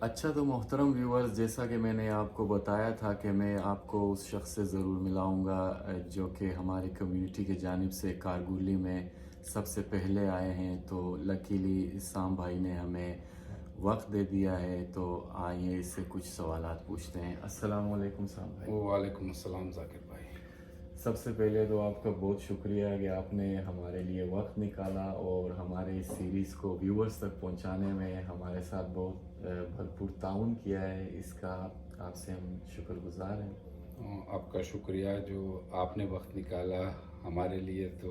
अच्छा तो मोहतरम व्यूअर्स, जैसा कि मैंने आपको बताया था कि मैं आपको उस शख्स से ज़रूर मिलाऊंगा जो कि हमारी कम्युनिटी के जानिब से कारगुली में सबसे पहले आए हैं। तो लकीली इस्लाम भाई ने हमें वक्त दे दिया है, तो आइए इससे कुछ सवालात पूछते हैं। अस्सलाम वालेकुम साम भाई। वालेकुम अस्सलाम जाकिर भाई। सबसे पहले तो आपका बहुत शुक्रिया कि आपने हमारे लिए वक्त निकाला और हमारे इस सीरीज़ को व्यूअर्स तक पहुंचाने में हमारे साथ बहुत भरपूर ताउन किया है। इसका आपसे हम शुक्रगुजार हैं। आपका शुक्रिया जो आपने वक्त निकाला हमारे लिए, तो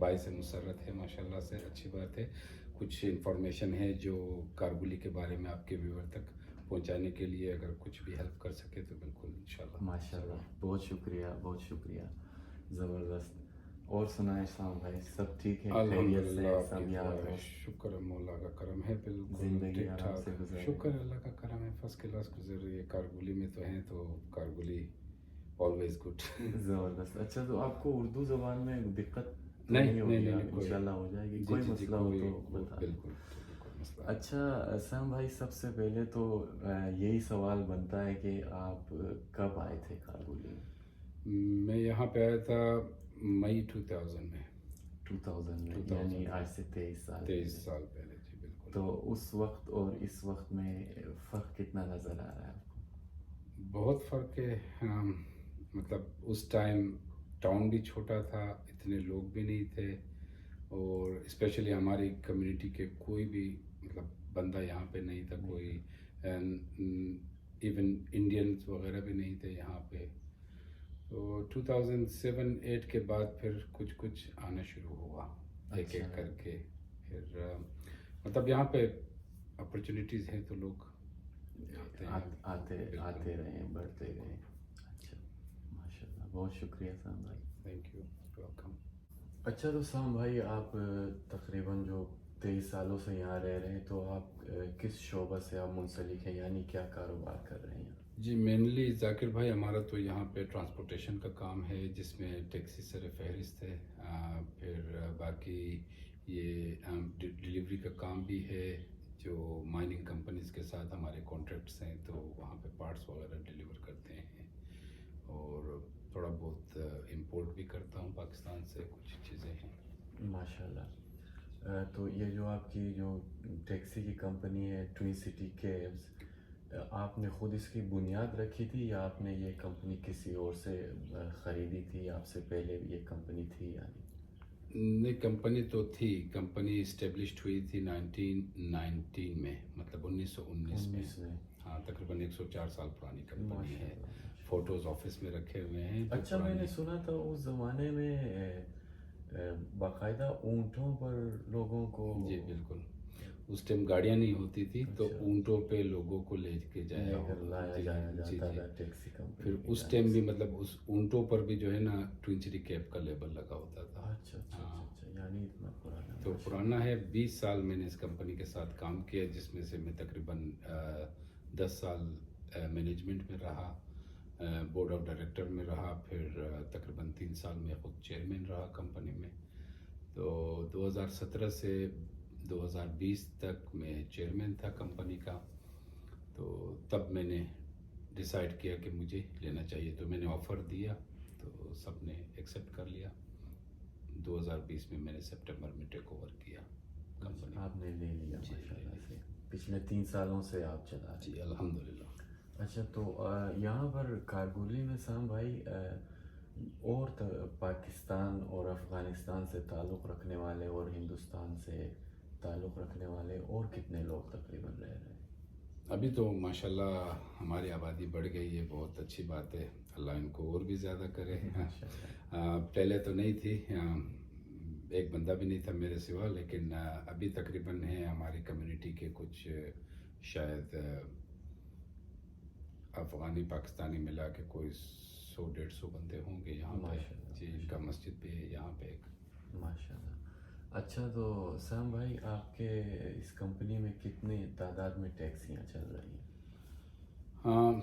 बाइस मुसर्रत है माशाल्लाह से, अच्छी बात है। कुछ इन्फॉर्मेशन है जो कारगुली के बारे में आपके व्यूअर तक पहुंचाने के लिए अगर कुछ भी हेल्प कर सके तो बिल्कुल इंशाल्लाह माशाल्लाह, ज़रूर। बहुत शुक्रिया, बहुत शुक्रिया, ज़बरदस्त। और सुनाए इस्लाम भाई, सब ठीक है, खैरियत से अल्हम्दुलिल्लाह, आपकी सब दुआ याद है, दोस्त? शुक्र है, मौला का करम है, बिल्कुल ज़िंदगी ठीक आराम से ठाक। गुजर रही शुक्र है। है, अल्लाह का करम है, फर्स्ट क्लास गुजर रही है। कारगुली में तो हैं तो कारगुली ऑलवेज गुड। ज़बरदस्त। अच्छा तो आपको उर्दू ज़बान में दिक्कत तो नहीं नहीं नहीं होगी? नहीं नहीं, आप कोई इंशाल्लाह हो जाएगी, जी कोई जी जी, मसला हो कोई तो कोई बता दें। बिल्कुल चलिए, कोई मसला नहीं। अच्छा सैम भाई, सबसे पहले तो यही सवाल बनता है कि आप कब आए थे कारगुली में? मैं यहाँ पे आया था मई 2000 में। 2000 में, यानी 2000 में आज से 23 साल 23 पहले। साल पहले, जी बिल्कुल। तो उस वक्त और इस वक्त में फ़र्क कितना नज़र आ रहा है आपको? बहुत फ़र्क है। मतलब उस टाइम टाउन भी छोटा था, इतने लोग भी नहीं थे, और स्पेशली हमारी कम्युनिटी के कोई भी मतलब बंदा यहाँ पे नहीं था, नहीं कोई था। इवन इंडियंस वगैरह भी नहीं थे यहाँ पे। तो 2007-8 के बाद फिर कुछ कुछ आना शुरू हुआ, एक अच्छा, एक करके। फिर मतलब यहाँ पे अपॉर्चुनिटीज़ हैं तो लोग आते हैं। आते बिल्कुल आते रहे, बढ़ते बिल्कुल। गए। अच्छा, माशाल्लाह, बहुत शुक्रिया साम भाई। Thank you, welcome. अच्छा तो साम भाई, आप तकरीबन जो 23 सालों से यहाँ रह रहे हैं, तो आप किस शोबा से आप मुंसलिक हैं, यानी क्या कारोबार कर रहे हैं? जी मेनली जाकिर भाई, हमारा तो यहाँ पे ट्रांसपोर्टेशन का काम है जिसमें टैक्सी सर फहरिस्त है। फिर बाकी ये डिलीवरी का काम भी है, जो माइनिंग कंपनीज के साथ हमारे कॉन्ट्रैक्ट्स हैं, तो वहाँ पे पार्ट्स वगैरह डिलीवर करते हैं। और थोड़ा बहुत इंपोर्ट भी करता हूँ पाकिस्तान से, कुछ चीज़ें हैं। माशाल्लाह। तो ये जो आपकी जो टैक्सी की कंपनी है, ट्विन सिटी कैब्स, आपने ख़ुद इसकी बुनियाद रखी थी या आपने ये कंपनी किसी और से ख़रीदी थी? आपसे पहले ये कंपनी थी यानी? नहीं, कंपनी तो थी। कंपनी इस्टेब्लिश्ड हुई थी 1919 में, मतलब 1919 में। 19 में। हाँ, तकरीबन 104 साल पुरानी कंपनी है। माशाल्लाह, माशाल्लाह। फ़ोटोज़ ऑफिस में रखे हुए हैं जो अच्छा, मैंने पुरानी। सुना था उस ज़माने में बाकायदा ऊँटों पर लोगों को। जी बिल्कुल। उस टाइम गाड़ियाँ नहीं होती थी, तो अच्छा, ऊँटों पे लोगों को लेके जाया लेकर हो। लाया जी जाया जी जाता जी। था टैक्सी फिर कंपनी की उस जानिब टाइम भी से। मतलब उस ऊँटों पर भी जो है ना ट्विन सिटी कैब का लेबल लगा होता था। अच्छा अच्छा अच्छा हाँ, अच्छा, यानी इतना पुराना, तो पुराना माशाल्लाह। है। 20 साल मैंने इस कंपनी के साथ काम किया, जिसमें से मैं तकरीबन 10 साल मैनेजमेंट में रहा, बोर्ड ऑफ डायरेक्टर में रहा, फिर तकरीबन 3 साल में खुद चेयरमैन रहा कंपनी में। तो 2017 से 2020 तक मैं चेयरमैन था कंपनी का। तो तब मैंने डिसाइड किया कि मुझे लेना चाहिए, तो मैंने ऑफ़र दिया, तो सब ने एक्सेप्ट कर लिया। 2020 में मैंने सितंबर में टेक ओवर किया कंपनी को। आपने ले लिया जी ले माशाल्लाह लिया। से। पिछले 3 सालों से आप चला रहे जी हैं। अल्हम्दुलिल्लाह। अच्छा तो यहाँ पर कारगुली में साम भाई, और पाकिस्तान और अफ़गानिस्तान से ताल्लुक़ रखने वाले और हिंदुस्तान से ताल्लुक़ रखने वाले और कितने लोग तकरीबन रह रहे हैं? अभी तो माशाल्लाह हमारी आबादी बढ़ गई है, बहुत अच्छी बात है। अल्लाह इनको और भी ज़्यादा करे। माशाल्लाह। पहले तो नहीं थी, एक बंदा भी नहीं था मेरे सिवा, लेकिन अभी तकरीबन है हमारी कम्युनिटी के कुछ शायद अफ़गानी पाकिस्तानी मिला के कोई 100-150 बंदे होंगे यहाँ पे। माशाल्लाह, जी, इनका माशाल्लाह, मस्जिद भी है यहाँ पे एक। माशाल्लाह। अच्छा तो सैम भाई, आपके इस कंपनी में कितनी तादाद में टैक्सियाँ चल रही हैं? हाँ,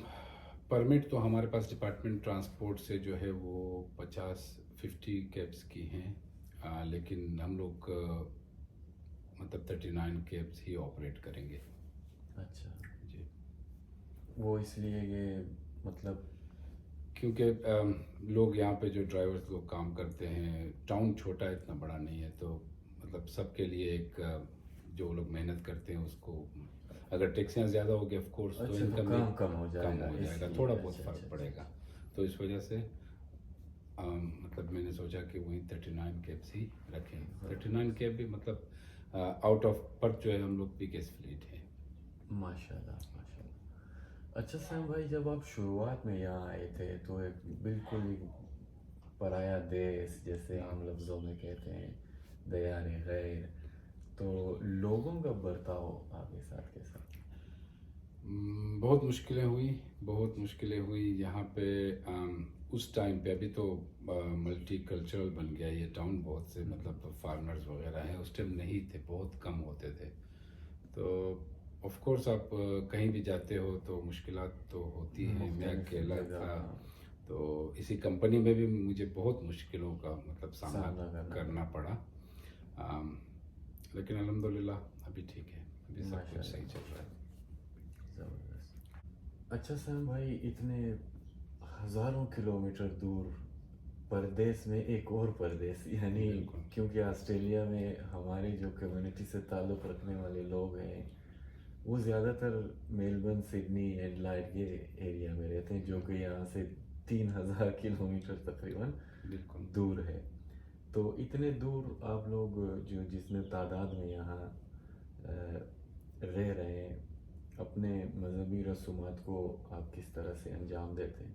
परमिट तो हमारे पास डिपार्टमेंट ट्रांसपोर्ट से जो है वो 50 कैब्स की हैं। लेकिन हम लोग मतलब 39 कैब्स ही ऑपरेट करेंगे। अच्छा, वो इसलिए ये मतलब क्योंकि लोग यहाँ पे जो ड्राइवर्स लोग काम करते हैं, टाउन छोटा है, इतना बड़ा नहीं है, तो मतलब सबके लिए एक जो लोग मेहनत करते हैं उसको, अगर टैक्सियाँ ज़्यादा होगी ऑफ कोर्स तो अच्छा, तो इनकम काम भी कम हो कम जाएगा हो जाएगा, इसलिए। थोड़ा अच्छा बहुत अच्छा फ़र्क अच्छा। पड़ेगा। तो इस वजह से मतलब मैंने सोचा कि वहीं 39 कैब्स ही रखें। 39 कैब भी मतलब आउट ऑफ पर्थ जो है हम लोग बिगेस्ट फ्लीट है। माशाल्लाह माशाल्लाह। अच्छा सैम भाई, जब आप शुरुआत में यहाँ आए थे तो एक बिल्कुल ही पराया देश जैसे आम लफ्ज़ों में कहते हैं, दयार गैर, तो लोगों का बर्ताव आपके साथ कैसा? बहुत मुश्किलें हुई, बहुत मुश्किलें हुई यहाँ पे। उस टाइम पे, अभी तो मल्टी कल्चरल बन गया ये टाउन, बहुत से मतलब फार्मर्स वगैरह हैं, उस टाइम नहीं थे, बहुत कम होते थे। तो ऑफ कोर्स आप कहीं भी जाते हो तो मुश्किलात तो होती हैं। मैं मुख्तलिफ अकेला जगह, था, हाँ, तो इसी कंपनी में भी मुझे बहुत मुश्किलों का मतलब सामना सामना करना करना पड़ा। अम, लेकिन अल्हम्दुलिल्लाह अभी ठीक है, अभी सब कुछ माशाल्लाह सही चल रहा है। ज़बरदस्त। अच्छा सैम भाई, इतने हज़ारों किलोमीटर दूर परदेश में एक और परदेश, यानी बिल्कुल। क्योंकि ऑस्ट्रेलिया में हमारी जो कम्युनिटी से ताल्लुक़ रखने वाले लोग हैं वो ज़्यादातर मेलबर्न, सिडनी, एडलाइड के एरिया में रहते हैं, जो कि यहाँ से 3000 किलोमीटर तकरीबन बिल्कुल। दूर है। तो इतने दूर आप लोग जो जितने तादाद में यहाँ रह रहे हैं, अपने मजहबी रसूमात को आप किस तरह से अंजाम देते हैं?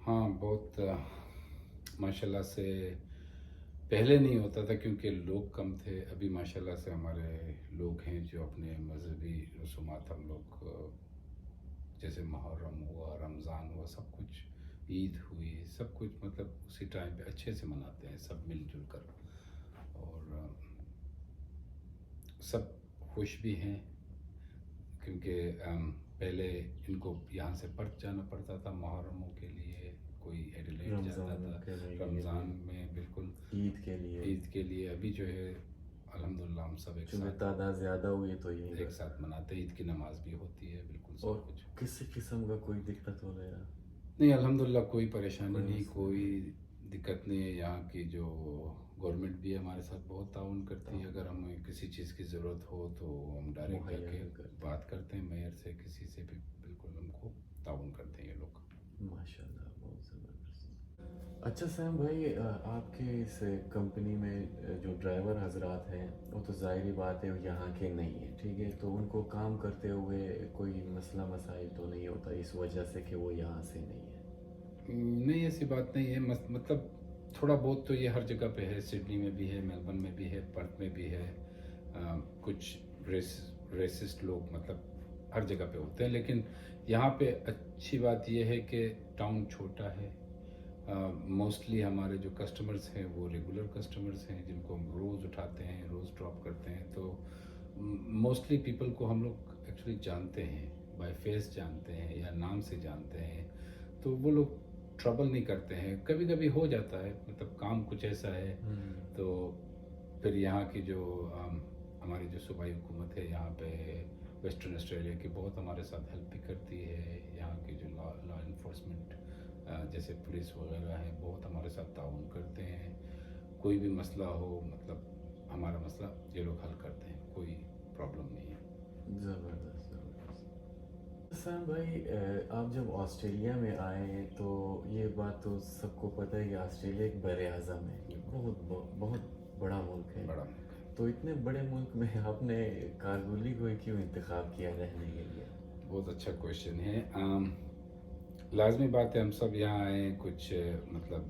हाँ, बहुत माशाल्लाह से पहले नहीं होता था क्योंकि लोग कम थे। अभी माशाल्लाह से हमारे लोग हैं जो अपने मजहबी रसूमात हम लोग जैसे मुहर्रम हुआ, रमज़ान हुआ, सब कुछ, ईद हुई, सब कुछ मतलब उसी टाइम पे अच्छे से मनाते हैं सब मिलजुल कर। और सब खुश भी हैं क्योंकि पहले इनको यहाँ से पर्थ जाना पड़ता था मुहर्रमों के लिए, कोई एडिलेड जाता रमज़ान था के महीने रमज़ान में, में, बिल्कुल ईद के लिए, ईद के लिए। अभी जो है अल्हम्दुलिल्लाह हम सब एक चूँकि साथ तादाद ज़्यादा हुई तो यही एक साथ मनाते हैं, ईद की नमाज भी होती है, बिल्कुल और सब कुछ। किसी किस्म का कोई दिक्कत वगैरह? नहीं, अल्हम्दुलिल्लाह कोई परेशानी कोई नहीं, मसला कोई नहीं? दिक्कत नहीं है। यहाँ की जो गवर्नमेंट भी हमारे साथ बहुत ताउन करती है, अगर हमें किसी चीज़ की ज़रूरत हो तो हम डायरेक्ट मुहैया जाके भी करते बात करते हैं मेयर से, किसी से भी, बिल्कुल हमको ताउन करते हैं ये लोग। हैं। माशाल्लाह, बहुत ज़बरदस्त। अच्छा सैम भाई, आपके इस कंपनी में जो ड्राइवर हजरात हैं वो तो ज़ाहिर बात है यहाँ के नहीं है, ठीक है, तो उनको काम करते हुए कोई मसला मसाइल तो नहीं होता इस वजह से कि वो यहाँ से नहीं है? नहीं, ऐसी बात नहीं है, मतलब थोड़ा बहुत तो ये हर जगह पे है, सिडनी में भी है, मेलबर्न में भी है, पर्थ में भी है। कुछ रेसिस्ट लोग मतलब हर जगह पे होते हैं, लेकिन यहाँ पे अच्छी बात ये है कि टाउन छोटा है। मोस्टली हमारे जो कस्टमर्स हैं वो रेगुलर कस्टमर्स हैं जिनको हम रोज़ उठाते हैं, रोज़ ड्रॉप करते हैं। तो मोस्टली पीपल को हम लोग एक्चुअली जानते हैं, बाय फेस जानते हैं या नाम से जानते हैं, तो वो लोग ट्रबल नहीं करते हैं। कभी कभी हो जाता है, मतलब काम कुछ ऐसा है तो फिर यहाँ की जो हमारी जो सूबाई हुकूमत है यहाँ पे वेस्टर्न ऑस्ट्रेलिया की, बहुत हमारे साथ हेल्प भी करती है। यहाँ की जो लॉ इन्फोर्समेंट जैसे पुलिस वगैरह है, बहुत हमारे साथ ताउन करते हैं। कोई भी मसला हो, मतलब हमारा मसला ये लोग हल करते हैं, कोई प्रॉब्लम नहीं है। ज़बरदस्त ज़बरदस्त। सैम भाई, आप जब ऑस्ट्रेलिया में आए तो ये बात तो सबको पता है कि ऑस्ट्रेलिया एक बड़े आज़म है, बहुत बड़ा मुल्क है। बड़ा मुल्क है। तो इतने बड़े मुल्क में आपने कारगुली को ही क्यों इंतखाब किया रहने के लिए? बहुत अच्छा क्वेश्चन है। लाजमी बात है, हम सब यहाँ आए हैं कुछ मतलब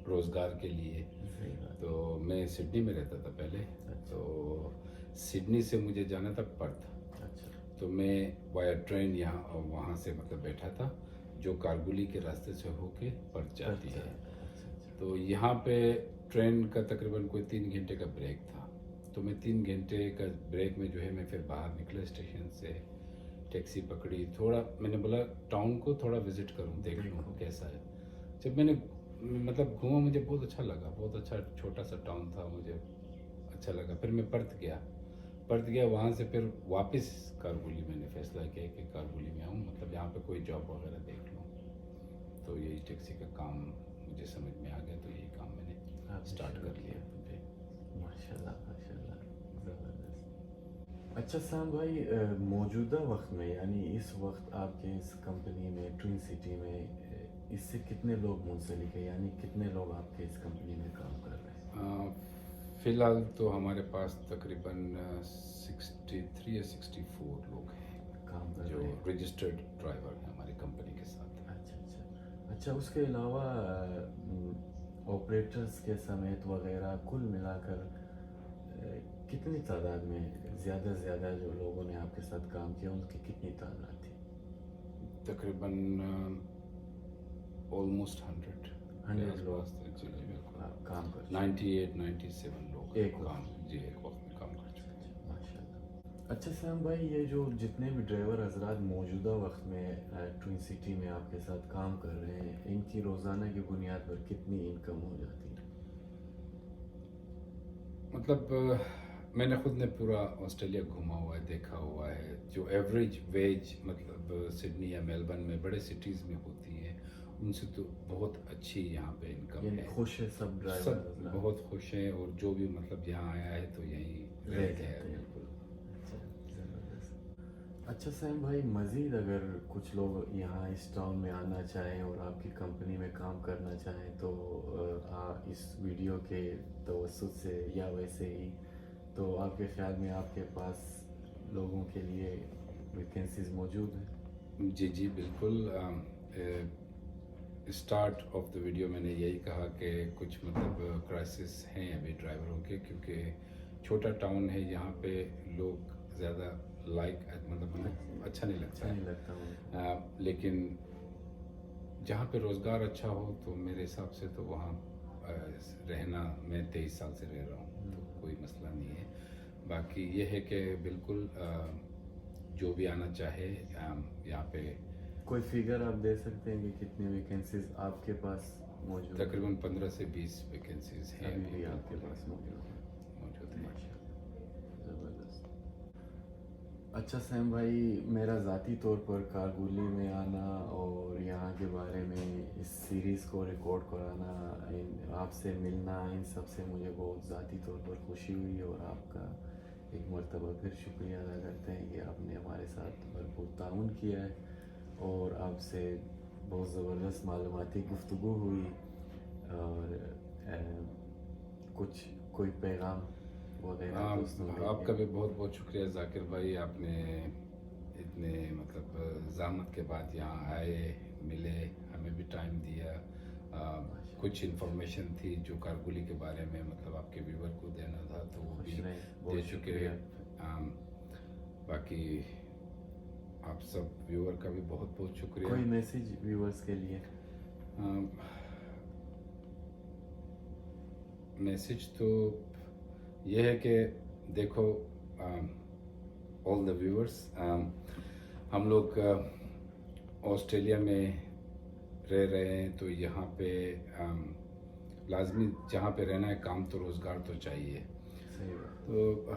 रोज़गार के लिए। सही बात। तो मैं सिडनी में रहता था पहले, तो सिडनी से मुझे जाना था पर्थ। अच्छा तो मैं वाया ट्रेन यहाँ वहाँ से मतलब बैठा था, जो कारगुली के रास्ते से होके पर्थ जाती है। तो यहाँ पे ट्रेन का तकरीबन कोई 3 घंटे का ब्रेक था। तो मैं 3 घंटे का ब्रेक में जो है मैं फिर बाहर निकला स्टेशन से, टैक्सी पकड़ी, थोड़ा मैंने बोला टाउन को थोड़ा विज़िट करूँ, देख लूँ कैसा है। जब मैंने मतलब घूमा, मुझे बहुत अच्छा लगा, बहुत अच्छा छोटा सा टाउन था, मुझे अच्छा लगा। फिर मैं पर्थ गया, वहाँ से फिर वापस कारगुली मैंने फ़ैसला किया कि कारगुली में आऊँ, यहाँ पे कोई जॉब वगैरह देख लो। तो यही टैक्सी का काम मुझे समझ में आ गया, तो यही काम मैंने आपने स्टार्ट शुरू कर लिया। जी। माशाल्लाह माशाल्लाह, ज़बरदस्त। अच्छा साम भाई, मौजूदा वक्त में यानी इस वक्त आपके इस कंपनी में ट्विन सिटी में इससे कितने लोग मुंसलिक है, यानी कितने लोग आपके इस कंपनी में काम कर रहे हैं? फ़िलहाल तो हमारे पास तकरीबन 63 या 64 लोग हैं काम कर जो रहे हैं। रजिस्टर्ड ड्राइवर हैं हमारी कंपनी के साथ। अच्छा अच्छा अच्छा, उसके अलावा ऑपरेटर्स के समेत वगैरह कुल मिलाकर कितनी तादाद में ज़्यादा से ज़्यादा जो लोगों ने आपके साथ काम किया उनकी कितनी तादाद थी? तकरीबन ऑलमोस्ट 100 100 लोग जी जी बिल्कुल। काम कर 98 97 लोग एक वक्त। काम जी एक वक्त में काम कर चुके हैं। माशाल्लाह। अच्छा सैम भाई, ये जो जितने भी ड्राइवर हजरात मौजूदा वक्त में ट्विन सिटी में आपके साथ काम कर रहे हैं, इनकी रोज़ाना की बुनियाद पर कितनी इनकम हो जाती है? मतलब मैंने खुद ने पूरा ऑस्ट्रेलिया घूमा हुआ है, देखा हुआ है। जो एवरेज वेज मतलब सिडनी या मेलबर्न में बड़े सिटीज़ में होती है, उनसे तो बहुत अच्छी यहाँ पे इनकम यानी है। खुश है सब ड्राइवर सब हजरात? बहुत खुश हैं, और जो भी मतलब यहाँ आया है तो यहीं रह रहते जाते हैं हैं। बिल्कुल। अच्छा, ज़बरदस्त। अच्छा सैम भाई, मज़ीद अगर कुछ लोग यहाँ इस टाउन में आना चाहें और आपकी कंपनी में काम करना चाहें तो इस वीडियो के तवस्सुत से या वैसे ही, तो आपके ख्याल में आपके पास लोगों के लिए वैकेंसीज मौजूद हैं? जी जी बिल्कुल। स्टार्ट ऑफ द वीडियो मैंने यही कहा कि कुछ मतलब क्राइसिस हैं अभी ड्राइवरों के, क्योंकि छोटा टाउन है, यहाँ पे लोग ज़्यादा मतलब अच्छा नहीं लगता अच्छा है। नहीं लगता मुझे। लेकिन जहाँ पे रोज़गार अच्छा हो तो मेरे हिसाब से तो वहाँ रहना, मैं 23 साल से रह रहा हूँ तो कोई मसला नहीं है। बाकी ये है कि बिल्कुल जो भी आना चाहे यहाँ पे कोई फिगर आप दे सकते हैं कि कितनी वैकेंसीज आपके पास मौजूद हैं? तकरीबन 15 से 20 वैकेंसीज हैं अभी भी आपके पास मौजूद है? मौजूद हैं। माशाल्लाह, ज़बरदस्त। अच्छा सैम भाई, मेरा ज़ाती तौर पर कारगुली में आना और यहाँ के बारे में इस सीरीज़ को रिकॉर्ड कराना, आपसे मिलना, इन सब से मुझे बहुत ज़ाती तौर पर खुशी हुई, और आपका एक मरतबा फिर शुक्रिया अदा करते हैं कि आपने हमारे साथ भरपूर ताउन किया है और आपसे बहुत ज़बरदस्त मालूमाती गुफ्तगू हुई। और कोई पैगाम वगैरह दोस्तों के आपका लिए? भी बहुत बहुत शुक्रिया जाकिर भाई, आपने इतने मतलब ज़हमत के बाद यहाँ आए, मिले, हमें भी टाइम दिया। कुछ इन्फॉर्मेशन थी जो कारगुली के बारे में मतलब आपके व्यूवर को देना था तो वो भी खुश रहें, दे बहुत चुके शुक्रिया। हैं। बाकी आप सब व्यूवर का भी बहुत बहुत शुक्रिया। कोई मैसेज व्यूअर्स के लिए? मैसेज तो ये है कि देखो ऑल द व्यूअर्स, हम लोग ऑस्ट्रेलिया में रह रहे हैं तो यहाँ पे लाजमी जहाँ पे रहना है काम तो रोज़गार तो चाहिए। सही बात। तो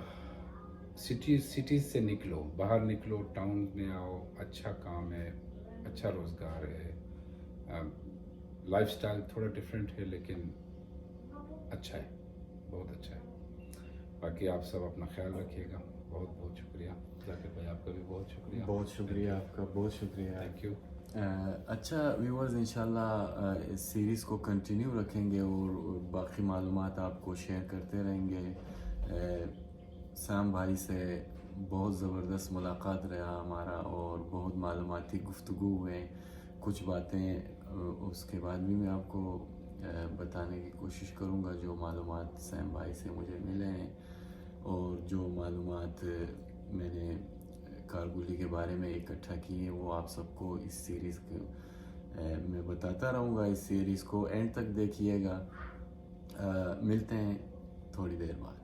सिटीज़ से निकलो, बाहर निकलो, टाउन में आओ, अच्छा काम है, अच्छा रोज़गार है, लाइफस्टाइल थोड़ा डिफरेंट है लेकिन अच्छा है, बहुत अच्छा है। बाकी आप सब अपना ख्याल रखिएगा। बहुत बहुत शुक्रिया जाकिर भाई, आपका भी बहुत शुक्रिया। बहुत शुक्रिया आपका, बहुत शुक्रिया। Thank you. अच्छा व्यूअर्स, इंशाल्लाह इस सीरीज़ को कंटिन्यू रखेंगे और बाकी मालूमात आपको शेयर करते रहेंगे। सैम भाई से बहुत ज़बरदस्त मुलाकात रहा हमारा और बहुत मालूमाती गुफ्तगू हुए। कुछ बातें उसके बाद भी मैं आपको बताने की कोशिश करूँगा जो मालूमात सैम भाई से मुझे मिले हैं, और जो मालूमात मैंने कारगुली के बारे में इकट्ठा की है वो आप सबको इस सीरीज़ में बताता रहूँगा। इस सीरीज़ को एंड तक देखिएगा। मिलते हैं थोड़ी देर बाद।